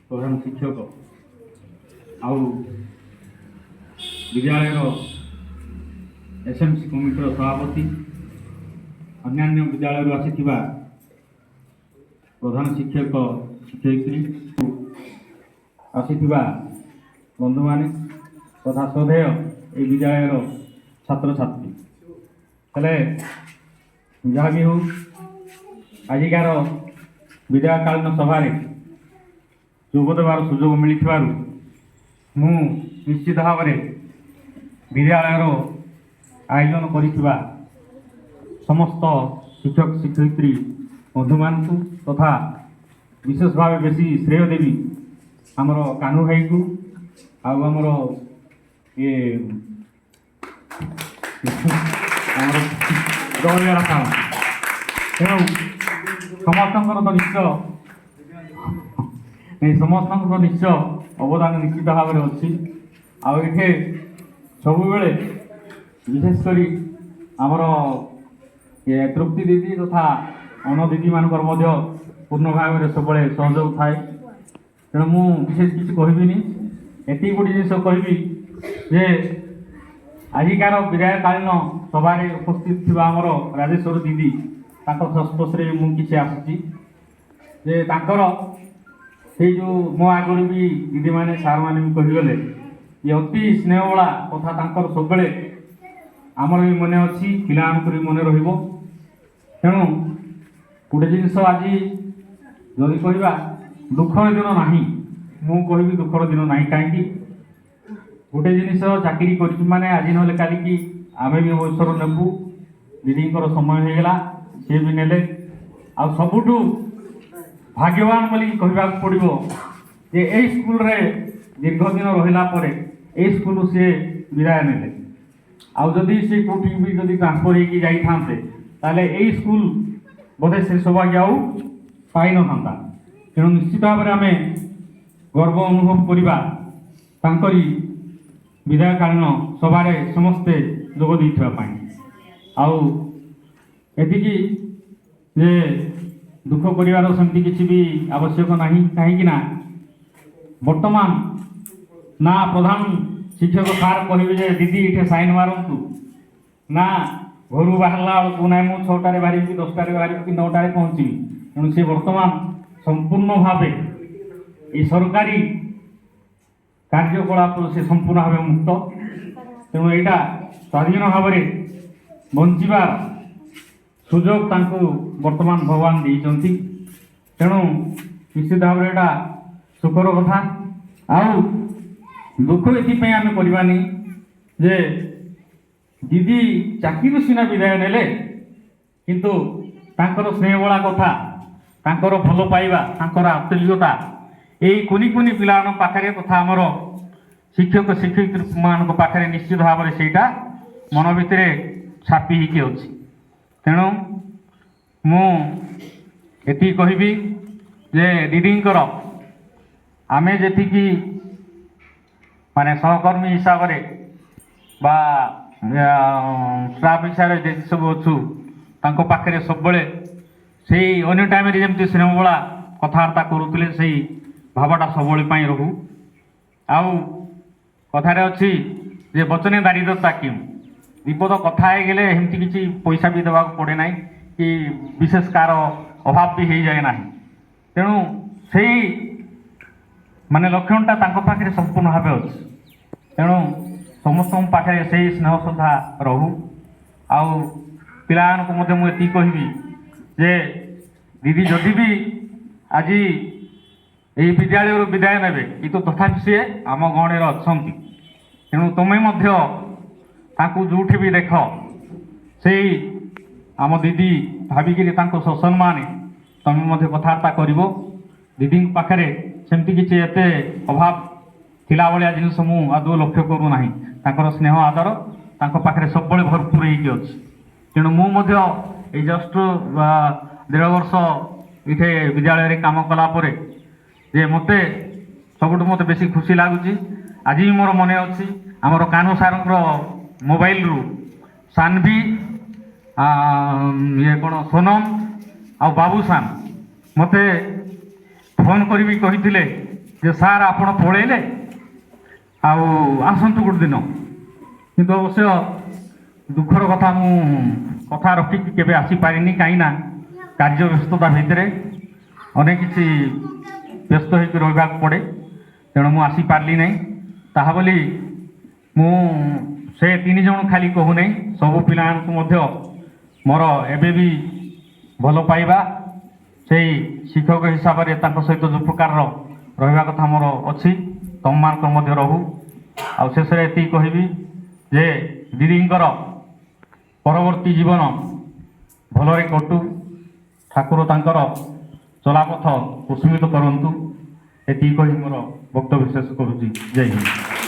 ପ୍ରଧାନ ଶିକ୍ଷକ ଆଉ ବିଦ୍ୟାଳୟର ଏସ୍ଏମ୍ସି କମିଟିର ସଭାପତି, ଅନ୍ୟାନ୍ୟ ବିଦ୍ୟାଳୟରୁ ଆସିଥିବା ପ୍ରଧାନ ଶିକ୍ଷକ ଶିକ୍ଷୟିତ୍ରୀ, ଆସିଥିବା ବନ୍ଧୁମାନେ ତଥା ଶ୍ରଦ୍ଧେୟ ଏହି ବିଦ୍ୟାଳୟର ଛାତ୍ରଛାତ୍ରୀ, ହେଲେ ଯାହା ବି ହେଉ ଆଜିକାର ବିଦାୟକାଳୀନ ସଭାରେ ଯୋଗ ଦେବାର ସୁଯୋଗ ମିଳିଥିବାରୁ ମୁଁ ନିଶ୍ଚିତ ଭାବରେ ବିଦ୍ୟାଳୟର ଆୟୋଜନ କରିଥିବା ସମସ୍ତ ଶିକ୍ଷକ ଶିକ୍ଷୟିତ୍ରୀ ବନ୍ଧୁମାନଙ୍କୁ ତଥା ବିଶେଷ ଭାବେ ବେଶୀ ଶ୍ରେୟ ଦେବି ଆମର କାହ୍ନୁ ଭାଇକୁ ଆଉ ଆମର ଆମର ଜୟବେଳା ସାଳ। ତେଣୁ ସମସ୍ତଙ୍କର ତ ନିଶ୍ଚୟ ଅବଦାନ ନିଶ୍ଚିତ ଭାବରେ ଅଛି। ଆଉ ଏଠି ସବୁବେଳେ ବିଶେଷ କରି ଆମର ତୃପ୍ତି ଦିଦି ତଥା ଅନ ଦିଦିମାନଙ୍କର ମଧ୍ୟ ପୂର୍ଣ୍ଣ ଭାବରେ ସବୁବେଳେ ସହଯୋଗ ଥାଏ। ତେଣୁ ମୁଁ ବିଶେଷ କିଛି କହିବିନି, ଏତିକି ଗୋଟେ ଜିନିଷ କହିବି ଯେ ଆଜିକାର ବିଦାୟକାଳୀନ ସଭାରେ ଉପସ୍ଥିତ ଥିବା ଆମର ରାଜେଶ୍ୱର ଦିଦି, ତାଙ୍କ ସଂସ୍ପର୍ଶରେ ମୁଁ କିଛି ଆସିଛି ଯେ ତାଙ୍କର ସେଇ ଯେଉଁ ମୋ ଆଗରୁ ବି ଦିଦିମାନେ ସାର୍ମାନେ ବି କହିଗଲେ ଯେ ଅତି ସ୍ନେହବଳା କଥା ତାଙ୍କର ସବୁବେଳେ ଆମର ବି ମନେ ଅଛି, ପିଲାମାନଙ୍କର ବି ମନେ ରହିବ। ତେଣୁ ଗୋଟେ ଜିନିଷ ଆଜି ଯଦି କହିବା ଦୁଃଖର ଦିନ ନାହିଁ, ମୁଁ କହିବି ଦୁଃଖର ଦିନ ନାହିଁ। କାହିଁକି ଗୋଟେ ଜିନିଷ ଚାକିରି କରିଛୁ ମାନେ ଆଜି ନହେଲେ କାଲିକି ଆମେ ବି ଅବସର ନେବୁ। ଦିଦିଙ୍କର ସମୟ ହେଇଗଲା, ସିଏ ବି ନେଲେ। ଆଉ ସବୁଠୁ ଭାଗ୍ୟବାନ ବୋଲି କହିବାକୁ ପଡ଼ିବ ଯେ ଏଇ ସ୍କୁଲରେ ଦୀର୍ଘ ଦିନ ରହିଲା ପରେ ଏଇ ସ୍କୁଲରୁ ସିଏ ବିଦାୟ ନେଲେ। ଆଉ ଯଦି ସେ କେଉଁଠିକି ବି ଯଦି ଟ୍ରାନ୍ସଫର ହେଇକି ଯାଇଥାନ୍ତେ ତାହେଲେ ଏଇ ସ୍କୁଲ ବୋଧେ ସେ ସୌଭାଗ୍ୟ ଆଉ ପାଇନଥାନ୍ତା। ତେଣୁ ନିଶ୍ଚିତ ଭାବରେ ଆମେ ଗର୍ବ ଅନୁଭବ କରିବା ତାଙ୍କରି ବିଦାୟକାଳୀନ ସଭାରେ ସମସ୍ତେ ଯୋଗ ଦେଇଥିବା ପାଇଁ। ଆଉ ଏତିକି ଯେ ଦୁଃଖ କରିବାର ସେମିତି କିଛି ବି ଆବଶ୍ୟକ ନାହିଁ। କାହିଁକି ନା ବର୍ତ୍ତମାନ ନା ପ୍ରଧାନ ଶିକ୍ଷକ ସାର୍ କହିବେ ଯେ ଦିଦି ଏଠି ସାଇନ୍ ମାରନ୍ତୁ, ନା ଘରୁ ବାହାରିଲା ବେଳକୁ ନାହିଁ ମୁଁ 6ଟାରେ ବାହାରିବି, 10ଟାରେ ବାହାରିବି କି 9ଟାରେ ପହଞ୍ଚିବି। ତେଣୁ ସେ ବର୍ତ୍ତମାନ ସମ୍ପୂର୍ଣ୍ଣ ଭାବେ এই ସରକାରୀ କାର୍ଯ୍ୟକଳାପରୁ ସେ ସମ୍ପୂର୍ଣ୍ଣ ଭାବେ ମୁକ୍ତ। ତେଣୁ ଏଇଟା ସ୍ୱାଧୀନ ଭାବରେ ବଞ୍ଚିବାର ସୁଯୋଗ ତାଙ୍କୁ ବର୍ତ୍ତମାନ ଭଗବାନ ଦେଇଛନ୍ତି। ତେଣୁ ନିଶ୍ଚିତ ଭାବରେ ଏଇଟା ସୁଖର କଥା। ଆଉ ଦୁଃଖ ଏଥିପାଇଁ ଆମେ କରିବାନି ଯେ ଦିଦି ଚାକିରି ସିନା ବିଦାୟ ନେଲେ, କିନ୍ତୁ ତାଙ୍କର ସ୍ନେହବଳା କଥା, ତାଙ୍କର ଭଲ ପାଇବା, ତାଙ୍କର ଆନ୍ତରିକତା ଏଇ କୁନି କୁନି ପିଲାମାନଙ୍କ ପାଖରେ ତଥା ଆମର ଶିକ୍ଷକ ଶିକ୍ଷୟିତ୍ରୀମାନଙ୍କ ପାଖରେ ନିଶ୍ଚିତ ଭାବରେ ସେଇଟା ମନ ଭିତରେ ଛାପି ହେଇକି ଅଛି। ତେଣୁ ମୁଁ ଏତିକି କହିବି ଯେ ଦିଦିଙ୍କର ଆମେ ଯେତିକି ମାନେ ସହକର୍ମୀ ହିସାବରେ ବା ଷ୍ଟାଫ୍ ହିସାବରେ ଯେ ସବୁ ଅଛୁ ତାଙ୍କ ପାଖରେ ସବୁବେଳେ ସେଇ ଅନ୍ୟ ଟାଇମ୍ରେ ଯେମିତି ସ୍ନେହବଳା କଥାବାର୍ତ୍ତା କରୁଥିଲେ ସେଇ ଭାବଟା ସବୁବେଳେ ପାଇଁ ରହୁ। ଆଉ କଥାରେ ଅଛି ଯେ ବଚନେ ଦାରିଦ୍ରତା କେଉଁ, ବିପଦ କଥା ହେଇଗଲେ ଏମିତି କିଛି ପଇସା ବି ଦେବାକୁ ପଡ଼େ ନାହିଁ କି ବିଶେଷ କାହାର ଅଭାବ ବି ହେଇଯାଏ ନାହିଁ। ତେଣୁ ସେଇ ମାନେ ଲକ୍ଷଣଟା ତାଙ୍କ ପାଖରେ ସମ୍ପୂର୍ଣ୍ଣ ଭାବେ ଅଛି। ତେଣୁ ସମସ୍ତଙ୍କ ପାଖରେ ସେଇ ସ୍ନେହ ଶ୍ରଦ୍ଧା ରହୁ। ଆଉ ପିଲାମାନଙ୍କୁ ମଧ୍ୟ ମୁଁ ଏତିକି କହିବି ଯେ ଦିଦି ଯଦି ବି ଆଜି ଏହି ବିଦ୍ୟାଳୟରୁ ବିଦାୟ ନେବେ କିନ୍ତୁ ତଥାପି ସିଏ ଆମ ଗହଣରେ ଅଛନ୍ତି। ତେଣୁ ତୁମେ ମଧ୍ୟ ତାଙ୍କୁ ଯେଉଁଠି ବି ଦେଖ ସେଇ ଆମ ଦିଦି ଭାବିକିରି ତାଙ୍କୁ ସସମ୍ମାନ ତୁମେ ମଧ୍ୟ କଥାବାର୍ତ୍ତା କରିବ। ଦିଦିଙ୍କ ପାଖରେ ସେମିତି କିଛି ଏତେ ଅଭାବ ଥିଲା ଭଳିଆ ଜିନିଷ ମୁଁ ଆଦୌ ଲକ୍ଷ୍ୟ କରୁନାହିଁ। ତାଙ୍କର ସ୍ନେହ ଆଦର ତାଙ୍କ ପାଖରେ ସବୁବେଳେ ଭରପୁର ହେଇକି ଅଛି। ତେଣୁ ମୁଁ ମଧ୍ୟ ଏଇ ଜଷ୍ଟ 1.5 ବର୍ଷ ଏଇଠି ବିଦ୍ୟାଳୟରେ କାମ କଲା ପରେ ଯେ ମୋତେ ସବୁଠୁ ବେଶୀ ଖୁସି ଲାଗୁଛି। ଆଜି ବି ମୋର ମନେ ଅଛି ଆମର କାହ୍ନୁ ସାର୍ଙ୍କର ମୋବାଇଲରୁ ସାନ୍ଭି କ'ଣ ସୋନମ ଆଉ ବାବୁସାନ ମୋତେ ଫୋନ୍ କରିବି କହିଥିଲେ ଯେ ସାର୍ ଆପଣ ପଳେଇଲେ ଆଉ ଆସନ୍ତୁ ଗୋଟେ ଦିନ, କିନ୍ତୁ ଅବଶ୍ୟ ଦୁଃଖର କଥା ମୁଁ କଥା ରଖିକି କେବେ ଆସିପାରିନି, କାହିଁକିନା କାର୍ଯ୍ୟ ବ୍ୟସ୍ତତା ଭିତରେ ଅନେକ କିଛି ବ୍ୟସ୍ତ ହେଇକି ରହିବାକୁ ପଡ଼େ, ତେଣୁ ମୁଁ ଆସିପାରିଲି ନାହିଁ। ତାହା ବୋଲି ମୁଁ ସେ 3 ଜଣ ଖାଲି କହୁନାହିଁ, ସବୁ ପିଲାମାନଙ୍କୁ ମଧ୍ୟ ମୋର ଏବେ ବି ଭଲ ପାଇବା, ସେଇ ଶିକ୍ଷକ ହିସାବରେ ତାଙ୍କ ସହିତ ଯେଉଁ ପ୍ରକାରର ରହିବା କଥା ମୋର ଅଛି, ତମମାନଙ୍କର ମଧ୍ୟ ରହୁ। ଆଉ ଶେଷରେ ଏତିକି କହିବି ଯେ ଦିଦିଙ୍କର ପରବର୍ତ୍ତୀ ଜୀବନ ଭଲରେ କଟୁ, ଠାକୁର ତାଙ୍କର ଚଲାପଥ କୁସୁମିତ କରନ୍ତୁ, ଏତିକି କହି ମୋର ବକ୍ତବ୍ୟ ଶେଷ କରୁଛି। ଜୟ ହିନ୍ଦ।